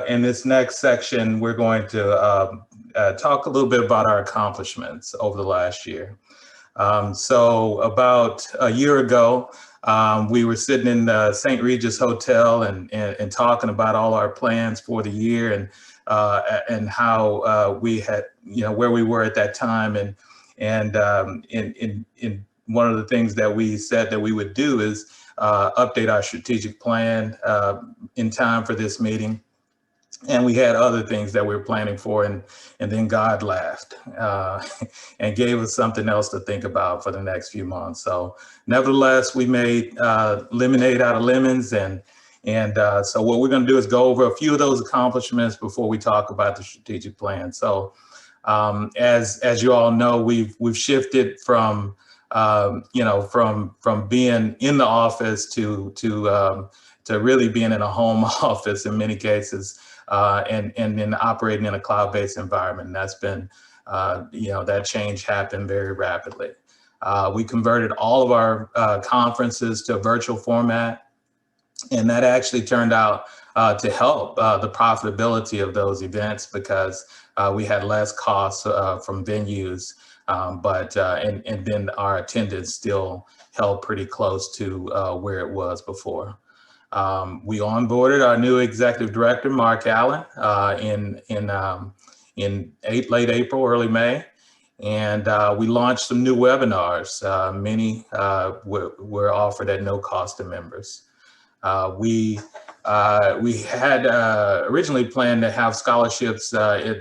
In this next section, we're going to talk a little bit about our accomplishments over the last year. So about a year ago, we were sitting in the St. Regis Hotel and talking about all our plans for the year and how we had, where we were at that time. And in one of the things that we said that we would do is update our strategic plan in time for this meeting. And we had other things that we were planning for, and then God laughed and gave us something else to think about for the next few months. So nevertheless, we made lemonade out of lemons, and so what we're going to do is go over a few of those accomplishments before we talk about the strategic plan. So as you all know, we've shifted from from being in the office to really being in a home office in many cases. And then operating in a cloud-based environment. And that's been, that change happened very rapidly. We converted all of our conferences to a virtual format, and that actually turned out to help the profitability of those events because we had less costs from venues, and then our attendance still held pretty close to where it was before. We onboarded our new executive director, Mark Allen, in late April, early May, and we launched some new webinars. Many were offered at no cost to members. We had originally planned to have scholarships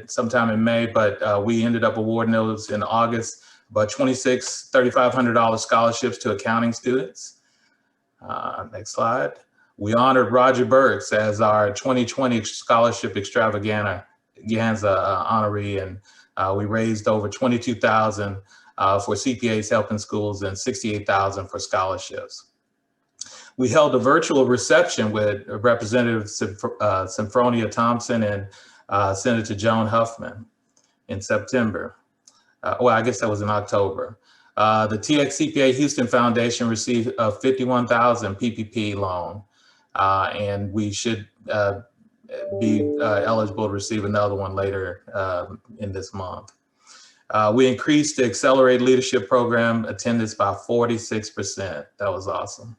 sometime in May, but we ended up awarding those in August, about $3,500 scholarships to accounting students. Next slide. We honored Roger Burks as our 2020 Scholarship Extravaganza honoree, and we raised over $22,000 for CPAs helping schools and $68,000 for scholarships. We held a virtual reception with Representative Symphonia Thompson and Senator Joan Huffman in September. Well, I guess that was in October. The TXCPA Houston Foundation received a $51,000 PPP loan. And we should be eligible to receive another one later in this month. We increased the Accelerated Leadership Program attendance by 46%. That was awesome.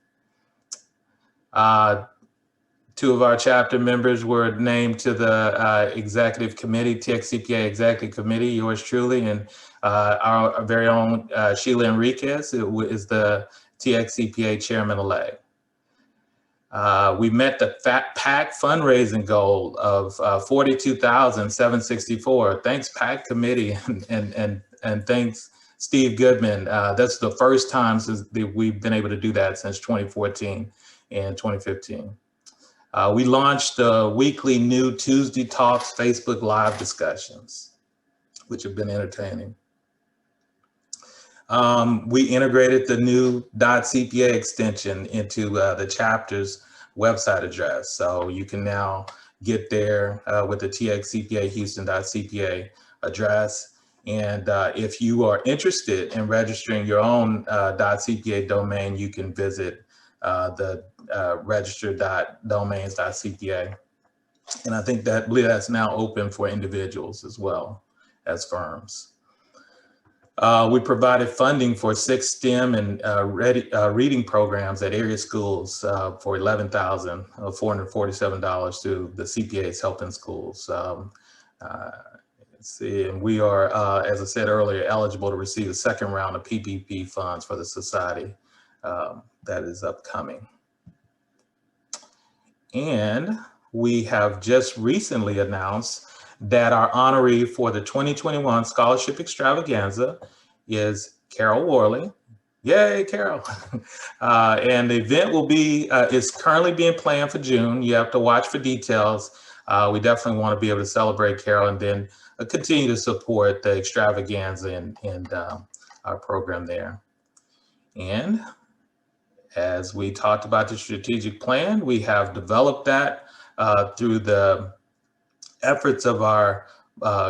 Two of our chapter members were named to the executive committee, TXCPA Executive Committee, yours truly, and our very own Sheila Enriquez is the TXCPA Chairman-elect. We met the PAC fundraising goal of $42,764. Thanks, PAC committee, and thanks, Steve Goodman. That's the first time since we've been able to do that since 2014 and 2015. We launched the weekly New Tuesday Talks Facebook Live discussions, which have been entertaining. We integrated the new .cpa extension into the chapter's website address. So you can now get there with the TXCPA Houston.cpa address. And if you are interested in registering your own .cpa domain, you can visit the register.domains.cpa. And I think that that's now open for individuals as well as firms. We provided funding for 6 STEM and reading programs at area schools for $11,447 to the CPAs helping schools. Let's see, and we are, as I said earlier, eligible to receive a second round of PPP funds for the society that is upcoming. And we have just recently announced that our honoree for the 2021 Scholarship Extravaganza is Carol Worley. Yay, Carol. And the event will be, is currently being planned for June. You have to watch for details. We definitely want to be able to celebrate Carol and then continue to support the extravaganza and our program there. And as we talked about the strategic plan, we have developed that through the efforts of our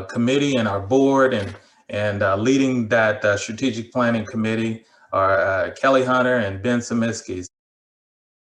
committee and our board, and leading that strategic planning committee are Kelly Hunter and Ben Samiskis.